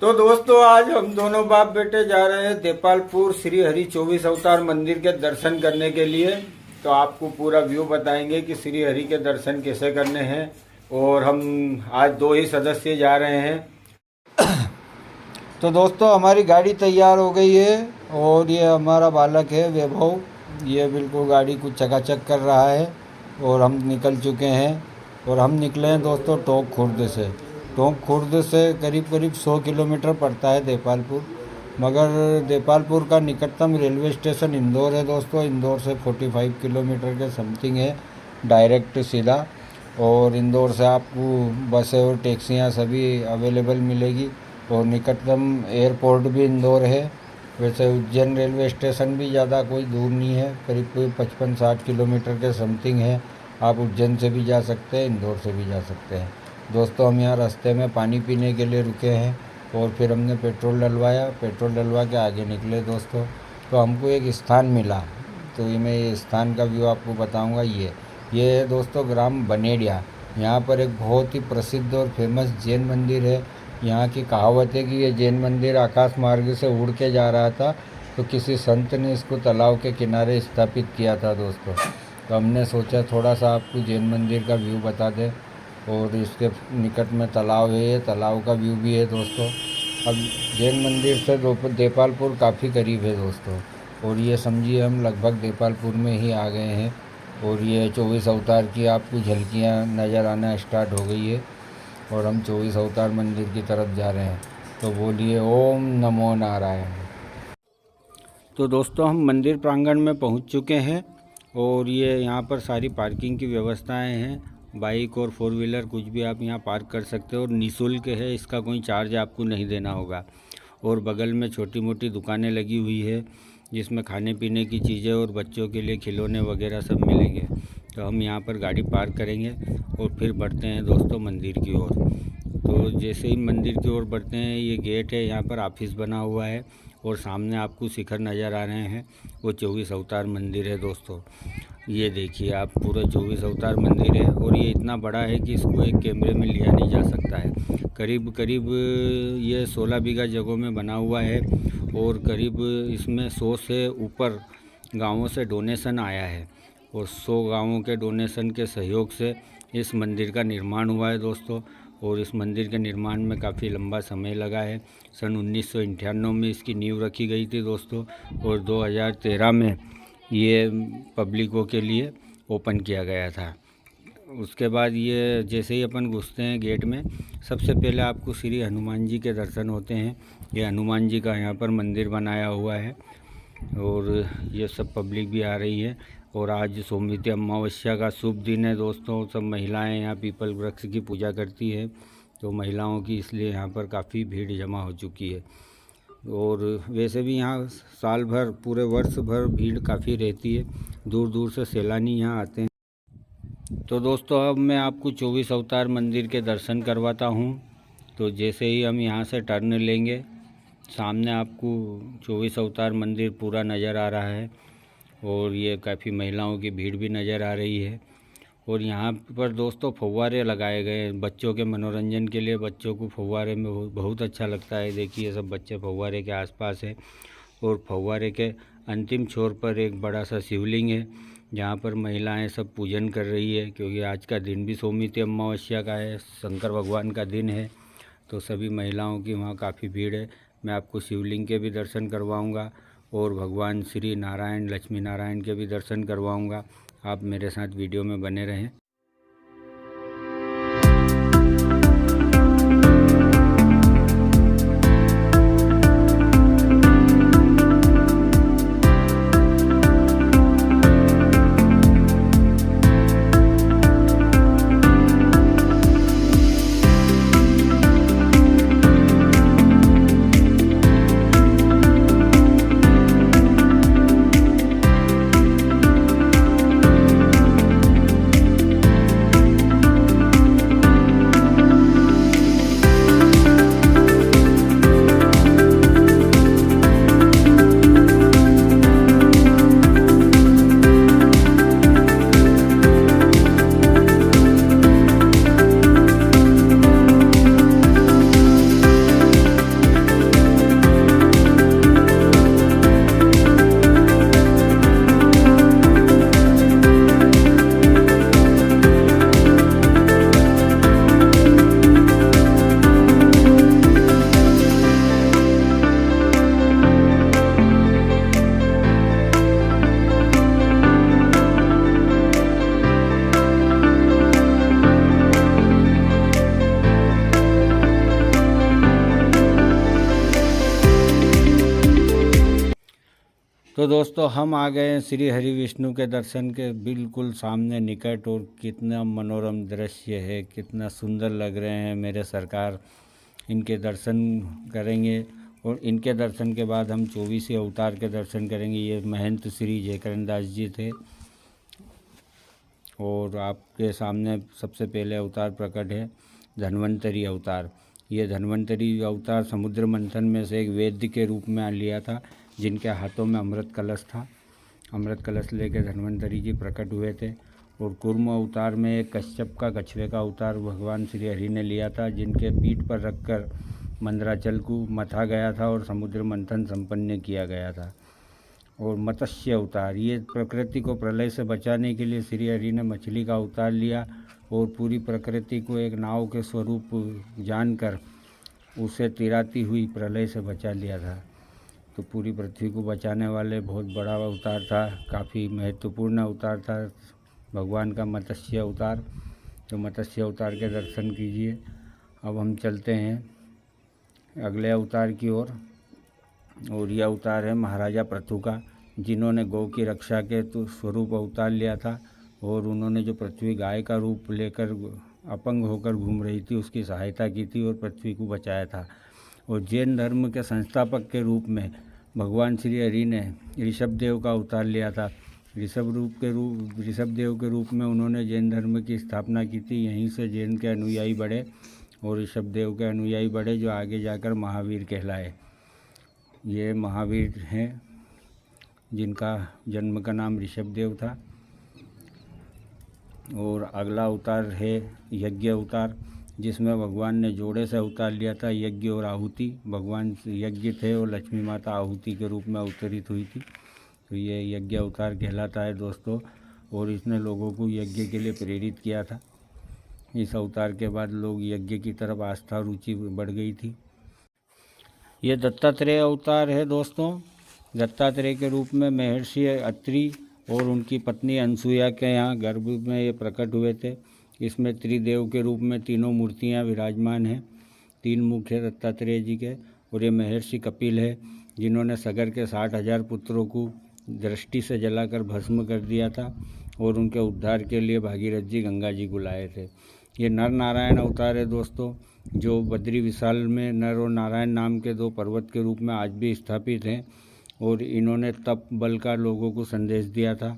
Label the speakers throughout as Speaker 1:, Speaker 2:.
Speaker 1: तो दोस्तों आज हम दोनों बाप बेटे जा रहे हैं देपालपुर श्री हरि 24 अवतार मंदिर के दर्शन करने के लिए। तो आपको पूरा व्यू बताएंगे कि श्री हरि के दर्शन कैसे करने हैं। और हम आज 2 ही सदस्य जा रहे हैं। तो दोस्तों हमारी गाड़ी तैयार हो गई है और ये हमारा बालक है वैभव, ये बिल्कुल गाड़ी को चकाचक कर रहा है और हम निकल चुके हैं। और हम निकले हैं दोस्तों टोंक खुर्द से। टोंक खुर्द से करीब 100 किलोमीटर पड़ता है देपालपुर, मगर देपालपुर का निकटतम रेलवे स्टेशन इंदौर है दोस्तों। इंदौर से 45 किलोमीटर के समथिंग है डायरेक्ट सीधा। और इंदौर से आपको बसें और टैक्सियाँ सभी अवेलेबल मिलेगी और निकटतम एयरपोर्ट भी इंदौर है। वैसे उज्जैन रेलवे स्टेशन भी ज़्यादा कोई दूर नहीं है, करीब कोई 55-60 किलोमीटर के समथिंग है। आप उज्जैन से भी जा सकते हैं, इंदौर से भी जा सकते हैं। दोस्तों हम यहाँ रास्ते में पानी पीने के लिए रुके हैं और फिर हमने पेट्रोल डलवाया। पेट्रोल डलवा के आगे निकले दोस्तों, तो हमको एक स्थान मिला। तो ये मैं ये स्थान का व्यू आपको बताऊंगा। ये है दोस्तों ग्राम बनेड़िया। यहाँ पर एक बहुत ही प्रसिद्ध और फेमस जैन मंदिर है। यहाँ की कहावत है कि ये जैन मंदिर आकाश मार्ग से उड़ के जा रहा था, तो किसी संत ने इसको तालाब के किनारे स्थापित किया था दोस्तों। तो हमने सोचा थोड़ा सा आपको जैन मंदिर का व्यू बता दें। और इसके निकट में तालाब है, ये तालाब का व्यू भी है दोस्तों। अब जैन मंदिर से देपालपुर काफ़ी करीब है दोस्तों। और ये समझिए हम लगभग देपालपुर में ही आ गए हैं। और ये 24 अवतार की आपको झलकियाँ नज़र आना स्टार्ट हो गई है और हम 24 अवतार मंदिर की तरफ जा रहे हैं। तो बोलिए ओम नमो नारायण। तो दोस्तों हम मंदिर प्रांगण में पहुंच चुके हैं और ये यहाँ पर सारी पार्किंग की व्यवस्थाएं हैं। बाइक और 4 व्हीलर कुछ भी आप यहाँ पार्क कर सकते हो और निःशुल्क है, इसका कोई चार्ज आपको नहीं देना होगा। और बगल में छोटी मोटी दुकानें लगी हुई है जिसमें खाने पीने की चीज़ें और बच्चों के लिए खिलौने वगैरह सब मिलेंगे। तो हम यहाँ पर गाड़ी पार्क करेंगे और फिर बढ़ते हैं दोस्तों मंदिर की ओर। तो जैसे ही मंदिर की ओर बढ़ते हैं, ये गेट है, यहाँ पर ऑफिस बना हुआ है और सामने आपको शिखर नज़र आ रहे हैं, वो 24 अवतार मंदिर है दोस्तों। ये देखिए आप, पूरा 24 अवतार मंदिर है और ये इतना बड़ा है कि इसको एक कैमरे में लिया नहीं जा सकता है। करीब करीब ये 16 बीघा जगहों में बना हुआ है और करीब इसमें 100 से ऊपर गाँवों से डोनेशन आया है और 100 गाँवों के डोनेशन के सहयोग से इस मंदिर का निर्माण हुआ है दोस्तों। और इस मंदिर के निर्माण में काफ़ी लंबा समय लगा है। सन 1998 में इसकी नींव रखी गई थी दोस्तों और 2013 में ये पब्लिकों के लिए ओपन किया गया था। उसके बाद ये जैसे ही अपन घुसते हैं गेट में, सबसे पहले आपको श्री हनुमान जी के दर्शन होते हैं। ये हनुमान जी का यहाँ पर मंदिर बनाया हुआ है और ये सब पब्लिक भी आ रही है। और आज सोमवती अमावस्या का शुभ दिन है दोस्तों। सब महिलाएं यहाँ पीपल वृक्ष की पूजा करती है, तो महिलाओं की इसलिए यहाँ पर काफ़ी भीड़ जमा हो चुकी है। और वैसे भी यहाँ साल भर, पूरे वर्ष भर भीड़ काफ़ी रहती है, दूर दूर से सैलानी यहाँ आते हैं। तो दोस्तों अब मैं आपको 24 अवतार मंदिर के दर्शन करवाता हूँ। तो जैसे ही हम यहाँ से टर्न लेंगे, सामने आपको 24 अवतार मंदिर पूरा नज़र आ रहा है और ये काफ़ी महिलाओं की भीड़ भी नज़र आ रही है। और यहाँ पर दोस्तों फव्वारे लगाए गए हैं बच्चों के मनोरंजन के लिए। बच्चों को फव्वारे में बहुत अच्छा लगता है। देखिए सब बच्चे फव्वारे के आसपास है और फव्वारे के अंतिम छोर पर एक बड़ा सा शिवलिंग है जहाँ पर महिलाएं सब पूजन कर रही है, क्योंकि आज का दिन भी सोमवती अमावस्या का है, शंकर भगवान का दिन है। तो सभी महिलाओं की वहाँ काफ़ी भीड़ है। मैं आपको शिवलिंग के भी दर्शन करवाऊँगा और भगवान श्री नारायण, लक्ष्मी नारायण के भी दर्शन करवाऊँगा। आप मेरे साथ वीडियो में बने रहें। तो दोस्तों हम आ गए हैं श्री हरि विष्णु के दर्शन के बिल्कुल सामने निकट, और कितना मनोरम दृश्य है, कितना सुंदर लग रहे हैं मेरे सरकार। इनके दर्शन करेंगे और इनके दर्शन के बाद हम 24वें अवतार के दर्शन करेंगे। ये महंत श्री जयकरण दास जी थे, और आपके सामने सबसे पहले अवतार प्रकट है धन्वंतरी अवतार। ये धन्वंतरी अवतार समुद्र मंथन में से एक वैद्य के रूप में लिया था, जिनके हाथों में अमृत कलश था। अमृत कलश लेकर धन्वंतरी जी प्रकट हुए थे। और कूर्म अवतार में एक कश्यप का कछुए का अवतार भगवान श्री हरि ने लिया था, जिनके पीठ पर रखकर मंदराचल को मथा गया था और समुद्र मंथन संपन्न किया गया था। और मत्स्य अवतार, ये प्रकृति को प्रलय से बचाने के लिए श्री हरि ने मछली का अवतार लिया और पूरी प्रकृति को एक नाव के स्वरूप जानकर उसे तिराती हुई प्रलय से बचा लिया था। तो पूरी पृथ्वी को बचाने वाले बहुत बड़ा अवतार था, काफ़ी महत्वपूर्ण अवतार था भगवान का मत्स्य अवतार। तो मत्स्य अवतार के दर्शन कीजिए। अब हम चलते हैं अगले अवतार की ओर। और यह अवतार है महाराजा पृथु का, जिन्होंने गौ की रक्षा के तो स्वरूप अवतार लिया था, और उन्होंने जो पृथ्वी गाय का रूप लेकर अपंग होकर घूम रही थी उसकी सहायता की थी और पृथ्वी को बचाया था। और जैन धर्म के संस्थापक के रूप में भगवान श्री हरि ने ऋषभदेव का अवतार लिया था। ऋषभदेव के रूप में उन्होंने जैन धर्म की स्थापना की थी। यहीं से जैन के अनुयायी बढ़े और ऋषभदेव के अनुयायी बढ़े, जो आगे जाकर महावीर कहलाए। ये महावीर हैं जिनका जन्म का नाम ऋषभदेव था। और अगला अवतार है यज्ञ अवतार, जिसमें भगवान ने जोड़े से अवतार लिया था, यज्ञ और आहुति। भगवान यज्ञ थे और लक्ष्मी माता आहुति के रूप में अवतरित हुई थी। तो ये यज्ञ अवतार कहलाता है दोस्तों, और इसने लोगों को यज्ञ के लिए प्रेरित किया था। इस अवतार के बाद लोग यज्ञ की तरफ आस्था रुचि बढ़ गई थी। ये दत्तात्रेय अवतार है दोस्तों। दत्तात्रेय के रूप में महर्षि अत्रि और उनकी पत्नी अनसुया के यहाँ गर्भ में ये प्रकट हुए थे। इसमें त्रिदेव के रूप में तीनों मूर्तियाँ विराजमान हैं। 3 मुख है दत्तात्रेय जी के। और ये महर्षि कपिल है, जिन्होंने सगर के 60,000 पुत्रों को दृष्टि से जलाकर भस्म कर दिया था, और उनके उद्धार के लिए भागीरथ जी गंगा जी को लाए थे। ये नर नारायण अवतार है दोस्तों, जो बद्री विशाल में नर और नारायण नाम के 2 पर्वत के रूप में आज भी स्थापित हैं, और इन्होंने तप बल का लोगों को संदेश दिया था।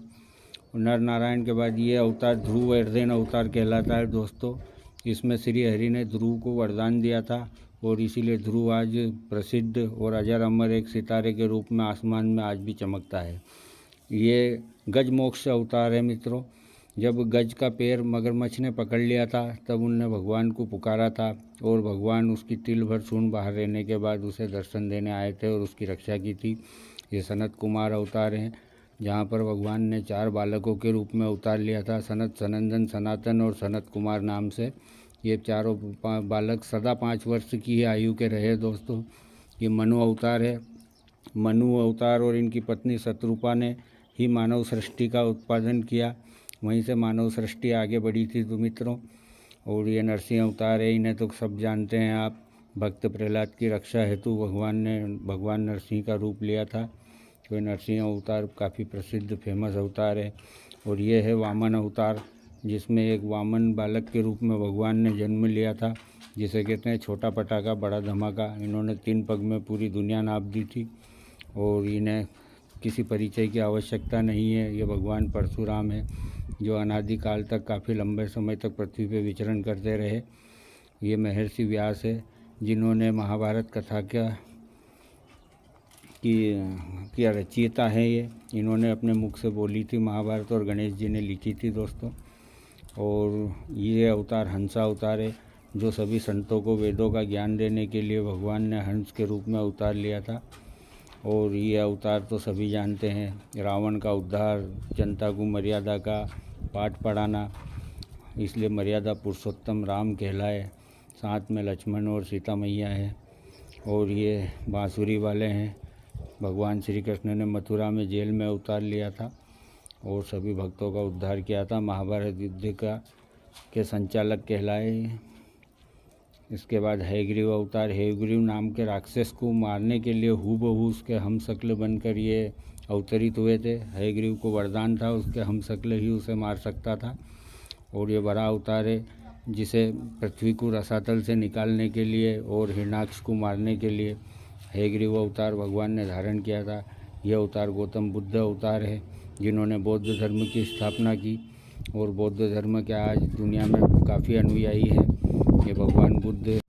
Speaker 1: नर नारायण के बाद ये अवतार ध्रुव अर्धेन अवतार कहलाता है दोस्तों। इसमें श्री हरि ने ध्रुव को वरदान दिया था, और इसीलिए ध्रुव आज प्रसिद्ध और अजर अमर एक सितारे के रूप में आसमान में आज भी चमकता है। ये गज मोक्ष अवतार है मित्रों। जब गज का पैर मगरमच्छ ने पकड़ लिया था, तब उनने भगवान को पुकारा था, और भगवान उसकी तिल भर सूंड बाहर रहने के बाद उसे दर्शन देने आए थे और उसकी रक्षा की थी। ये सनत कुमार अवतार हैं, जहाँ पर भगवान ने 4 बालकों के रूप में अवतार लिया था, सनत, सनंदन, सनातन और सनत कुमार नाम से। ये चारों बालक सदा 5 वर्ष की आयु के रहे दोस्तों। ये मनु अवतार है। मनु अवतार और इनकी पत्नी शत्रुपा ने ही मानव सृष्टि का उत्पादन किया, वहीं से मानव सृष्टि आगे बढ़ी थी तो मित्रों। और ये नरसिंह अवतार है, इन्हें तो सब जानते हैं आप। भक्त प्रहलाद की रक्षा हेतु भगवान नरसिंह का रूप लिया था। तो नरसिंह अवतार काफ़ी प्रसिद्ध फेमस अवतार है। और ये है वामन अवतार, जिसमें एक वामन बालक के रूप में भगवान ने जन्म लिया था, जिसे कहते हैं छोटा पटाखा बड़ा धमाका। इन्होंने 3 पग में पूरी दुनिया नाप दी थी, और इन्हें किसी परिचय की आवश्यकता नहीं है। ये भगवान परशुराम है, जो अनादिकाल तक काफ़ी लंबे समय तक पृथ्वी पर विचरण करते रहे। ये महर्षि व्यास है, जिन्होंने महाभारत कथा की रचयिता है ये। इन्होंने अपने मुख से बोली थी महाभारत, और गणेश जी ने लिखी थी दोस्तों। और ये अवतार हंसा अवतार है, जो सभी संतों को वेदों का ज्ञान देने के लिए भगवान ने हंस के रूप में अवतार लिया था। और ये अवतार तो सभी जानते हैं, रावण का उद्धार, जनता को मर्यादा का पाठ पढ़ाना, इसलिए मर्यादा पुरुषोत्तम राम कहलाए। साथ में लक्ष्मण और सीता मैया है। और ये बांसुरी वाले हैं, भगवान श्री कृष्ण ने मथुरा में जेल में अवतार लिया था और सभी भक्तों का उद्धार किया था। महाभारत युद्ध के संचालक कहलाए। इसके बाद हयग्रीव अवतार, हयग्रीव नाम के राक्षस को मारने के लिए हूबहू उसके हम शक्ल बनकर ये अवतरित हुए थे। हयग्रीव को वरदान था उसके हमशक्ल ही उसे मार सकता था। और ये बड़ा अवतार है जिसे पृथ्वी को रसातल से निकालने के लिए और हिरण्याक्ष को मारने के लिए हयग्रीव अवतार भगवान ने धारण किया था। यह अवतार गौतम बुद्ध अवतार है जिन्होंने बौद्ध धर्म की स्थापना की और बौद्ध धर्म के आज दुनिया में काफ़ी अनुयायी हैं। ये भगवान बुद्ध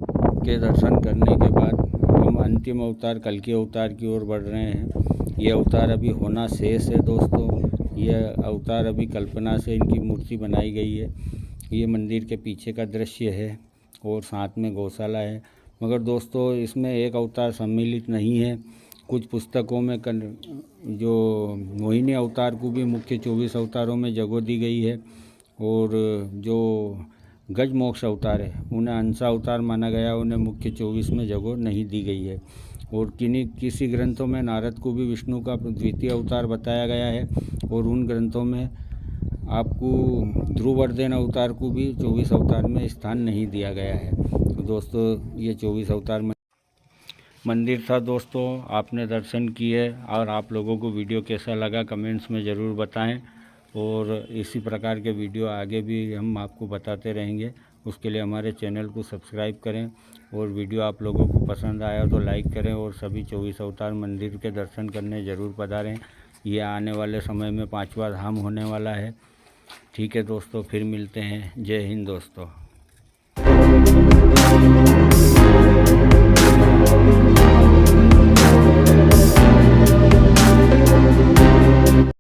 Speaker 1: के दर्शन करने के बाद हम अंतिम अवतार कल्कि अवतार की ओर बढ़ रहे हैं। ये अवतार अभी होना शेष है दोस्तों। यह अवतार अभी कल्पना से इनकी मूर्ति बनाई गई है। ये मंदिर के पीछे का दृश्य है और साथ में गौशाला है। मगर दोस्तों इसमें एक अवतार सम्मिलित नहीं है। कुछ पुस्तकों में जो मोहिनी अवतार को भी मुख्य 24 अवतारों में जगह दी गई है और जो गज मोक्ष अवतार है उन्हें अंश अवतार माना गया, उन्हें मुख्य 24 में जगह नहीं दी गई है। और किसी ग्रंथों में नारद को भी विष्णु का द्वितीय अवतार बताया गया है और उन ग्रंथों में आपको ध्रुवर्धन अवतार को भी 24 अवतार में स्थान नहीं दिया गया है। तो दोस्तों ये 24 अवतार मंदिर था दोस्तों, आपने दर्शन किए और आप लोगों को वीडियो कैसा लगा कमेंट्स में ज़रूर बताएं। और इसी प्रकार के वीडियो आगे भी हम आपको बताते रहेंगे। उसके लिए हमारे चैनल को सब्सक्राइब करें और वीडियो आप लोगों को पसंद आया तो लाइक करें और सभी 24 अवतार मंदिर के दर्शन करने ज़रूर पधारें। ये आने वाले समय में 5वां धाम होने वाला है। ठीक है दोस्तों, फिर मिलते हैं। जय हिंद दोस्तों।